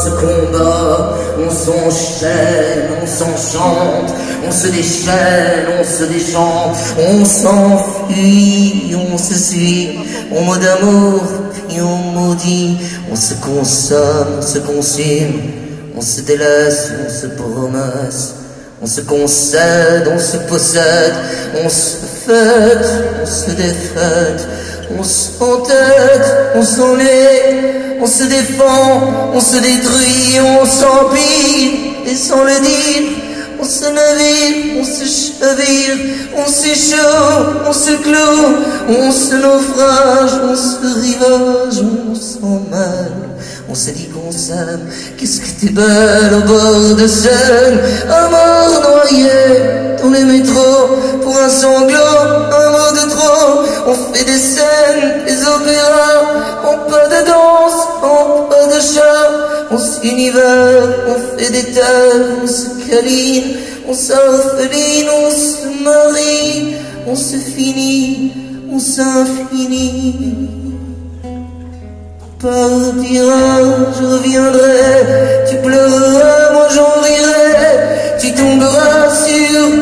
se combat, on s'enchaîne, on s'enchante, on se déchaîne, on se déchante, on s'enfuit, on se suit, on mot d'amour, puis on maudit, on se consomme, on se consume, on se délaisse, on se promesse, on se concède, on se possède, on se fête, on se défaite, on s'entête, on s'enlève, on se défend, on se détruit, on s'empile, et sans le dire, on se navire, on se chavire, on s'échauffe, on se clôt, on se naufrage, on se rivage, on s'en mêle. On se dit qu'on s'aime, qu'est-ce que t'es belle au bord de Seine, un mort noyé dans les métros, pour un sanglot, un mot de trop. On fait des scènes, des opéras, en pas de danse, en pas de chat. On s'univers, on fait des terres, on se câline, on s'orpheline, on se marie, on se finit, on s'infinit. Partira, je reviendrai, tu pleureras, moi j'en rirai, tu tomberas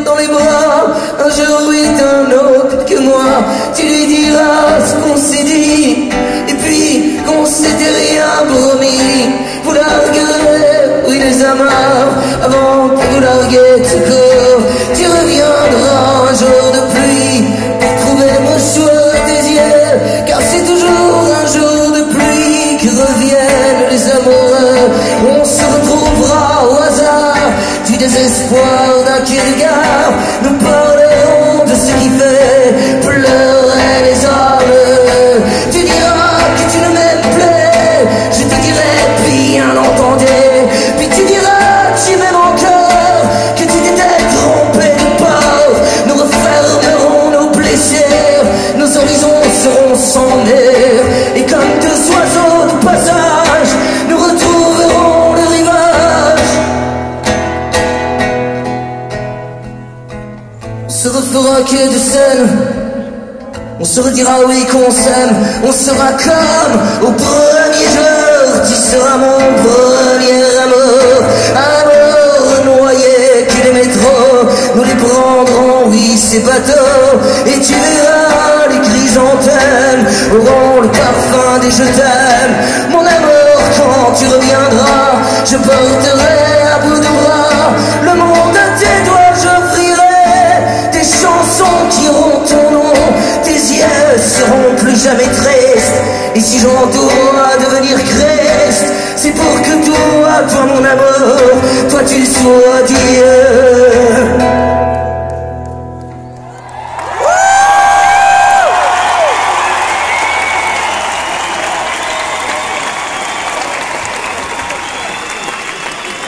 dans les bras, un jour oui d'un autre que moi, tu lui diras ce qu'on s'est dit, et puis qu'on s'était rien promis, vous larguerez, oui les amarres, avant que vous larguiez tout court, tu reviendras un jour de pluie, pour trouver mon choix à tes yeux, car c'est toujours un jour de pluie, que reviennent les amoureux, on se retrouvera au hasard du désespoir d'un regard, nous parlerons de ce qui fait pleurer les âmes. Tu diras que tu ne m'aimes plus, je te dirai bien entendu, puis tu diras que tu m'aimes encore, que tu t'étais trompé de part, nous refermerons nos blessures, nos horizons seront sans mur, et comme deux oiseaux de passage, nous retrouverons le rivage. On se refera que de scènes, on se redira oui qu'on s'aime, on sera comme au premier jour, tu seras mon premier amour, amour noyé que les métros, nous les prendrons, oui ces bateaux, et tu verras les chrysanthèmes auront le parfum des je t'aime, mon amour quand tu reviendras, je porterai à bout de bras le monde à tes doigts, j'offrirai des chansons qui auront ton nom, tes yeux seront plus jamais tristes, et si j'en dois devenir Christ, c'est pour que toi mon amour, toi tu sois Dieu.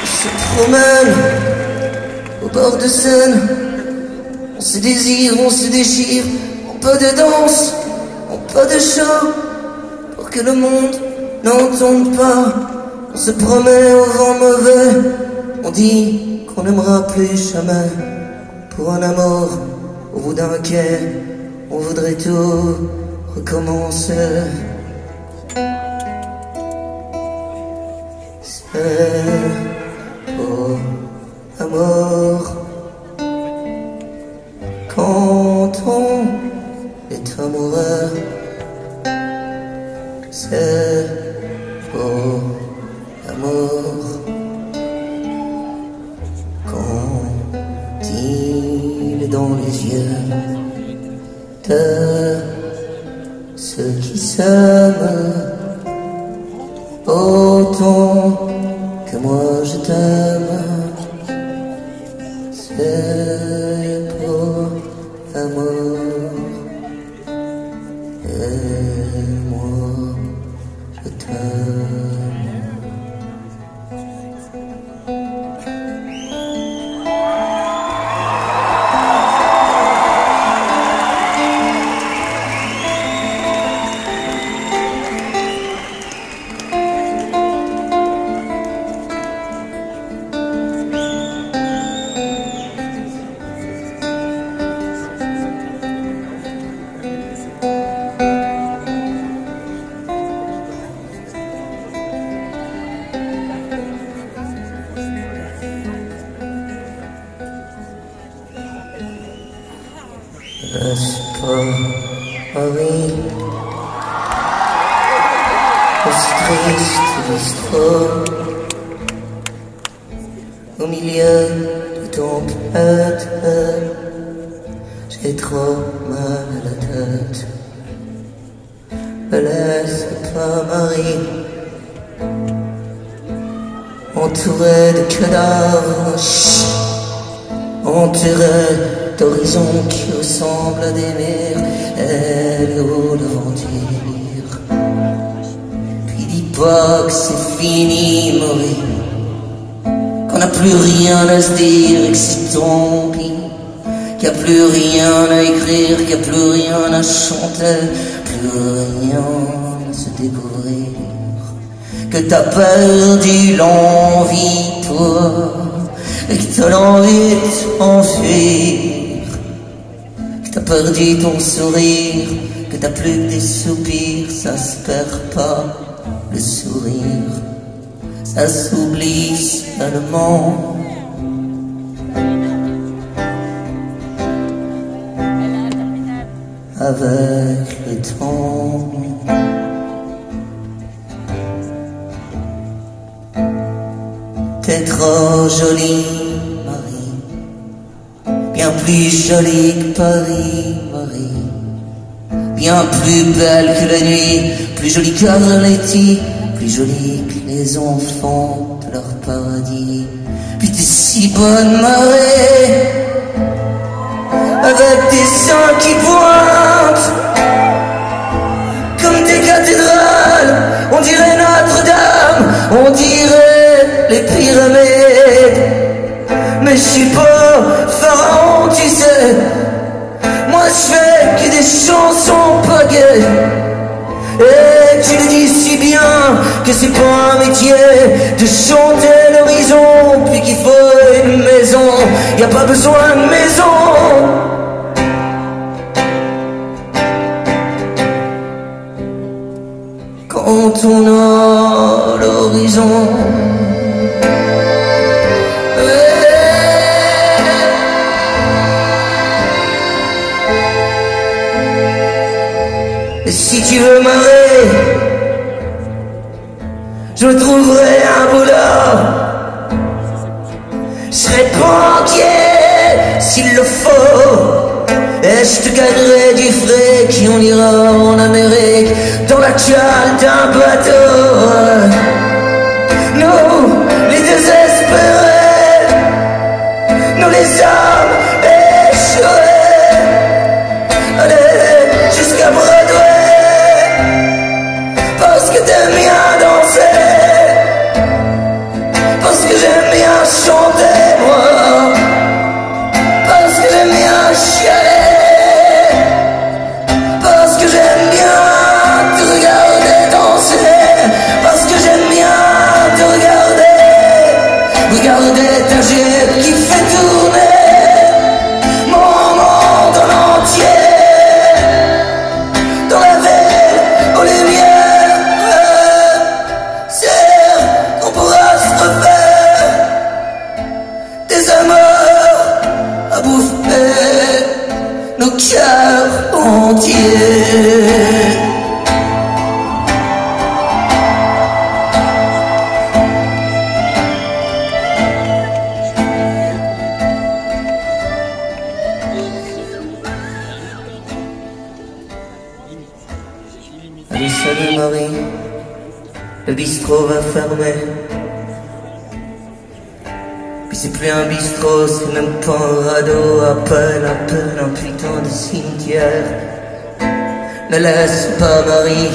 On se promène au bord de Seine, on se désire, on se déchire, en peu de danse, en peu de chant, pour que le monde n'entende pas. On se promet au vent mauvais, on dit qu'on n'aimera plus jamais. Pour un amour au bout d'un quai, on voudrait tout recommencer. C'est beau amour quand on est amoureux. C'est beau amour quand il est dans les yeux de ceux qui s'aiment autant que moi je t'aime. C'est beau amour. Et moi je t'aime. laisse pas, Marie. Aussi triste bistrot, au milieu de ton cœur, j'ai trop mal à la tête. Me laisse pas, Marie, entouré de cadavres, entouré d'horizons qui ressemblent à des mers, et l'eau d'aventure. Puis dis pas que c'est fini, Marie, qu'on n'a plus rien à se dire et que c'est tant pis, qu'il n'y a plus rien à écrire, qu'il n'y a plus rien à chanter, plus rien à se découvrir, que t'as perdu l'envie, toi, et que t'as l'envie de t'enfuir, que t'as perdu ton sourire, que t'as plus que des soupirs, ça se perd pas, le sourire, ça s'oublie seulement. Avec le temps, t'es trop jolie, Marie, bien plus jolie que Paris, Marie, bien plus belle que la nuit, plus jolie qu'Arletty, plus jolie que les enfants de leur paradis. Puis t'es si bonne, Marie, avec des seins qui pointent comme des cathédrales, on dirait Notre-Dame, on dirait les pyramides. Mais je suis pas pharaon, tu sais, moi je fais que des chansons pas gaies. Et tu le dis si bien que c'est pas un métier de chanter l'horizon, puis qu'il faut une maison, y a pas besoin de maison. Quand on a l'horizon, et si tu veux marrer, je trouverai un boulot, je serai banquier s'il le faut, et je te gagnerai du fric, on ira en Amérique dans la cale d'un bateau. Nous, les désespérés, nous les hommes échoués, allez jusqu'à Broadway, parce que t'aimes bien danser, parce que j'aime bien chanter, moi, parce que j'aime bien chialer, parce que j'aime bien te regarder danser, parce que j'aime bien te regarder ta jupe qui fait tourner mon monde en entier, dans la ville aux lumières, c'est qu'on pourra se refaire des amours à bouffer nos cœurs entiers. Allez, salut Marie, le bistrot va fermer. Puis c'est plus un bistrot, c'est même pas un radeau, à peine un putain de cimetière. Ne laisse pas, Marie,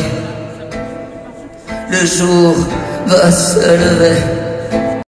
le jour va se lever.